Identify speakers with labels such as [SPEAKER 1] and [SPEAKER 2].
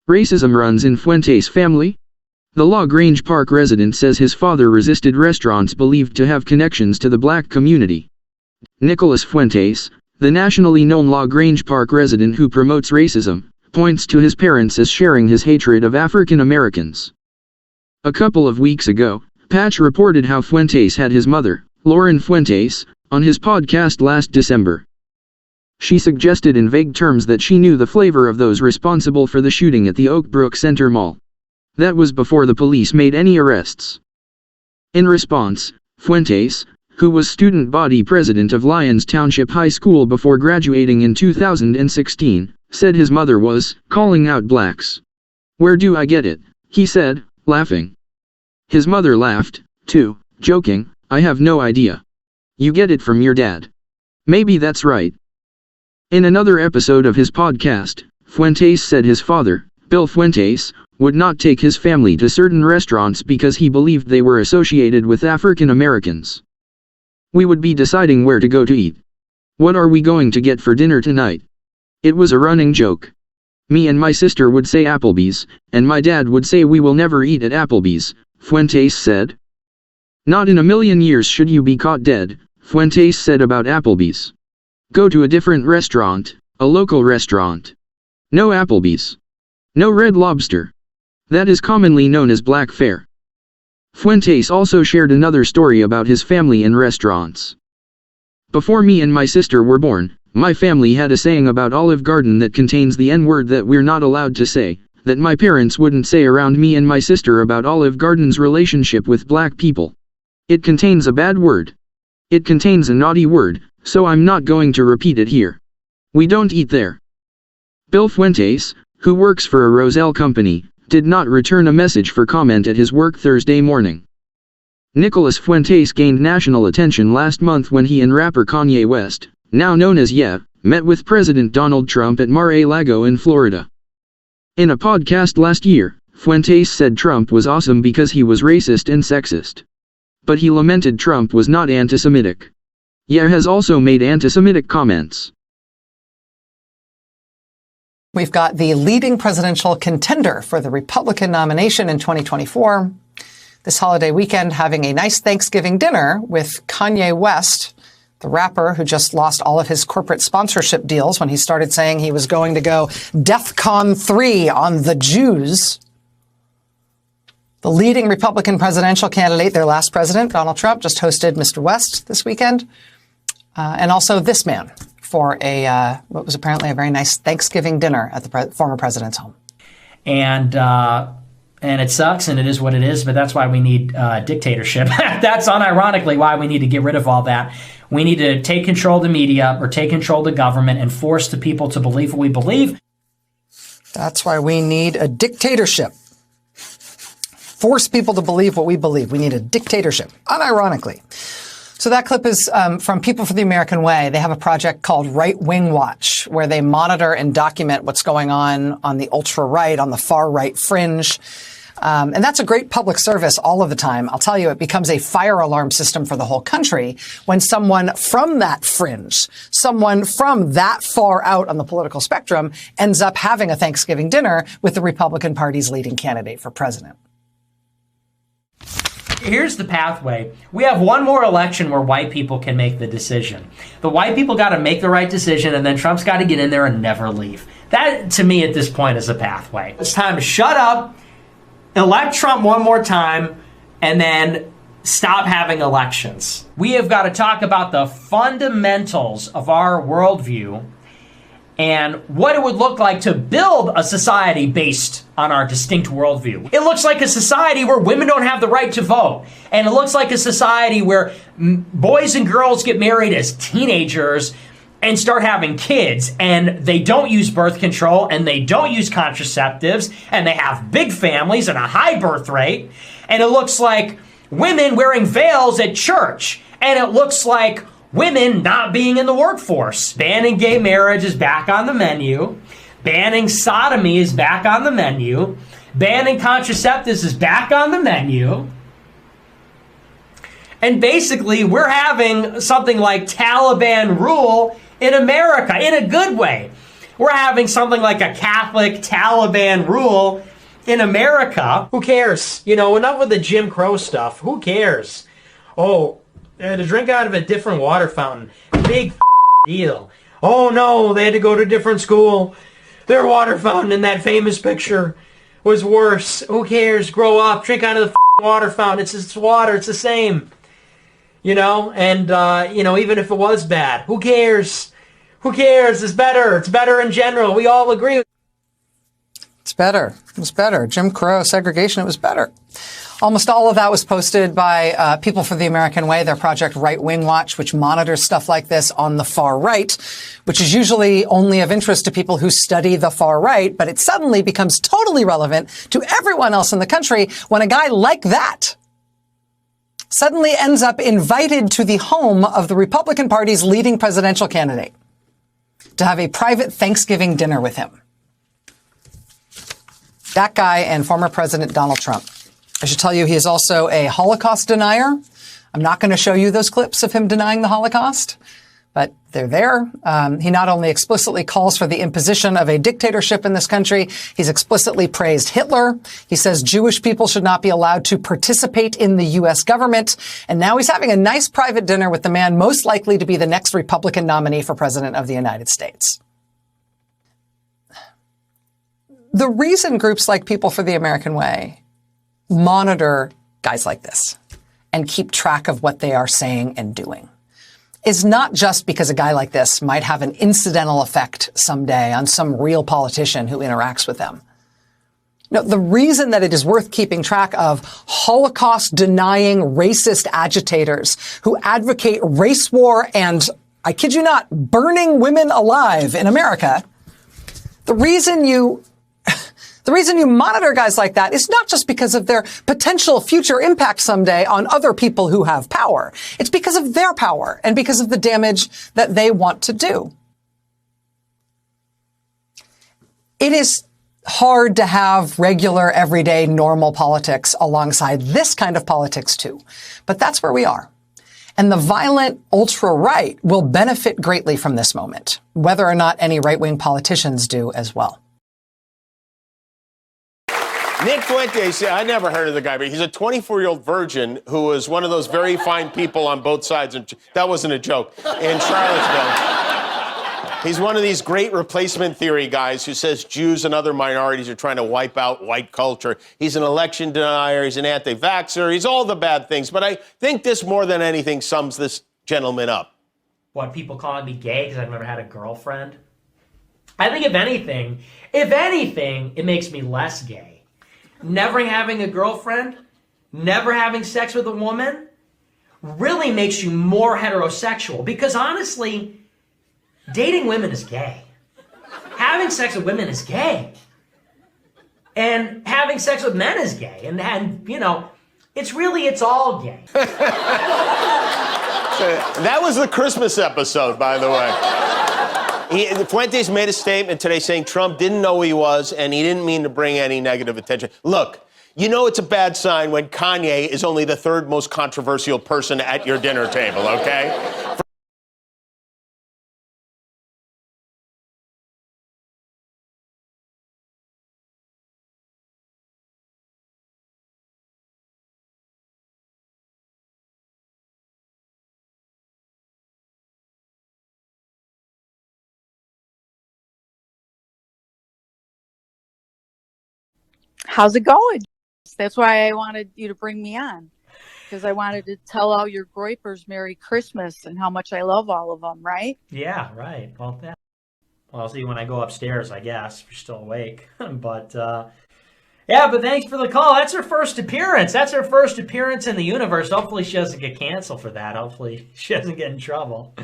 [SPEAKER 1] Racism runs in Fuentes' family? The Grange Park resident says his father resisted restaurants believed to have connections to the black community. Nicholas Fuentes, the nationally known Grange Park resident who promotes racism, points to his parents as sharing his hatred of African Americans. A couple of weeks ago, Patch reported how Fuentes had his mother, Lauren Fuentes, on his podcast last December. She suggested in vague terms that she knew the flavor of those responsible for the shooting at the Oak Brook Center Mall. That was before the police made any arrests. In response, Fuentes, who was student body president of Lyons Township High School before graduating in 2016, said his mother was calling out blacks. "Where do I get it?" he said, laughing. His mother laughed, too, joking, "I have no idea. You get it from your dad. Maybe that's right." In another episode of his podcast, Fuentes said his father, Bill Fuentes, would not take his family to certain restaurants because he believed they were associated with African Americans. "We would be deciding where to go to eat. What are we going to get for dinner tonight?" It was a running joke. "Me and my sister would say Applebee's, and my dad would say we will never eat at Applebee's," Fuentes said. "Not in a million years should you be caught dead," Fuentes said about Applebee's. "Go to a different restaurant, a local restaurant. No Applebee's. No Red Lobster. That is commonly known as black fare." Fuentes also shared another story about his family and restaurants. "Before me and my sister were born, my family had a saying about Olive Garden that contains the N-word that we're not allowed to say, that my parents wouldn't say around me and my sister about Olive Garden's relationship with black people. It contains a bad word. It contains a naughty word, so I'm not going to repeat it here. We don't eat there." Bill Fuentes, who works for a Roselle company, did not return a message for comment at his work Thursday morning. Nicholas Fuentes gained national attention last month when he and rapper Kanye West, now known as Ye, met with President Donald Trump at Mar-a-Lago in Florida. In a podcast last year, Fuentes said Trump was awesome because he was racist and sexist. But he lamented Trump was not anti-Semitic. Ye has also made anti-Semitic comments.
[SPEAKER 2] We've got the leading presidential contender for the Republican nomination in 2024 this holiday weekend having a nice Thanksgiving dinner with Kanye West, the rapper who just lost all of his corporate sponsorship deals when he started saying he was going to go DEFCON 3 on the Jews. The leading Republican presidential candidate, their last president, Donald Trump, just hosted Mr. West this weekend. And also this man for what was apparently a very nice Thanksgiving dinner at the former president's home. And it sucks, and it is what it is, but that's why we need dictatorship. That's unironically why we need to get rid of all that. We need to take control of the media or take control of the government and force the people to believe what we believe. That's why we need a dictatorship. Force people to believe what we believe. We need a dictatorship, unironically. So that clip is from People for the American Way. They have a project called Right Wing Watch, where they monitor and document what's going on the ultra-right, on the far-right fringe. And that's a great public service all of the time. I'll tell you, it becomes a fire alarm system for the whole country when someone from that fringe, someone from that far out on the political spectrum, ends up having a Thanksgiving dinner with the Republican Party's leading candidate for president.
[SPEAKER 3] Here's the pathway. We have one more election where white people can make the decision. The white people got to make the right decision, and then Trump's got to get in there and never leave. That, to me, at this point, is a pathway. It's time to shut up, elect Trump one more time, and then stop having elections. We have got to talk about the fundamentals of our worldview and what it would look like to build a society based on our distinct worldview. It looks like a society where women don't have the right to vote. And it looks like a society where boys and girls get married as teenagers and start having kids, and they don't use birth control, and they don't use contraceptives, and they have big families and a high birth rate. And it looks like women wearing veils at church. And it looks like women not being in the workforce. Banning gay marriage is back on the menu. Banning sodomy is back on the menu. Banning contraceptives is back on the menu. And basically, we're having something like Taliban rule in America, in a good way. we're having something like a Catholic Taliban rule in America. Who cares? You know, enough with the Jim Crow stuff. Who cares? Oh, they had to drink out of a different water fountain. Big deal. Oh no, they had to go to a different school. Their water fountain in that famous picture was worse. Who cares? Grow up. Drink out of the water fountain. It's water. It's the same. You know, and, you know, even if it was bad, who cares? Who cares? It's better. It's better in general. We all agree.
[SPEAKER 2] It's better. It was better. Jim Crow, segregation, it was better. Almost all of that was posted by People for the American Way, their project Right Wing Watch, which monitors stuff like this on the far right, which is usually only of interest to people who study the far right, but it suddenly becomes totally relevant to everyone else in the country when a guy like that suddenly ends up invited to the home of the Republican Party's leading presidential candidate to have a private Thanksgiving dinner with him. That guy and former President Donald Trump. I should tell you, he is also a Holocaust denier. I'm not going to show you those clips of him denying the Holocaust, but they're there. He not only explicitly calls for the imposition of a dictatorship in this country, he's explicitly praised Hitler. He says Jewish people should not be allowed to participate in the U.S. government. And now he's having a nice private dinner with the man most likely to be the next Republican nominee for president of the United States. The reason groups like People for the American Way monitor guys like this and keep track of what they are saying and doing is not just because a guy like this might have an incidental effect someday on some real politician who interacts with them. No, the reason that it is worth keeping track of Holocaust-denying racist agitators who advocate race war and, I kid you not, burning women alive in America, the reason you monitor guys like that is not just because of their potential future impact someday on other people who have power. It's because of their power and because of the damage that they want to do. It is hard to have regular, everyday, normal politics alongside this kind of politics too. But that's where we are. And the violent ultra-right will benefit greatly from this moment, whether or not any right-wing politicians do as well.
[SPEAKER 4] Nick Fuentes, I never heard of the guy, but he's a 24-year-old virgin who was one of those very fine people on both sides. And that wasn't a joke. In Charlottesville. He's one of these great replacement theory guys who says Jews and other minorities are trying to wipe out white culture. He's an election denier. He's an anti-vaxxer. He's all the bad things. But I think this, more than anything, sums this gentleman up.
[SPEAKER 3] What, people calling me gay because I've never had a girlfriend? I think if anything, it makes me less gay. Never having a girlfriend, never having sex with a woman, really makes you more heterosexual. Because honestly, dating women is gay. Having sex with women is gay. And having sex with men is gay. And you know, it's all gay.
[SPEAKER 4] That was the Christmas episode, by the way. Fuentes made a statement today saying Trump didn't know who he was and he didn't mean to bring any negative attention. Look, you know it's a bad sign when Kanye is only the third most controversial person at your dinner table, okay?
[SPEAKER 5] How's it going? That's why I wanted you to bring me on, because I wanted to tell all your groypers Merry Christmas and how much I love all of them, right?
[SPEAKER 3] Yeah, right. Well, I'll see you when I go upstairs, I guess, if you're still awake. But thanks for the call. That's her first appearance. That's her first appearance in the universe. Hopefully she doesn't get canceled for that. Hopefully she doesn't get in trouble.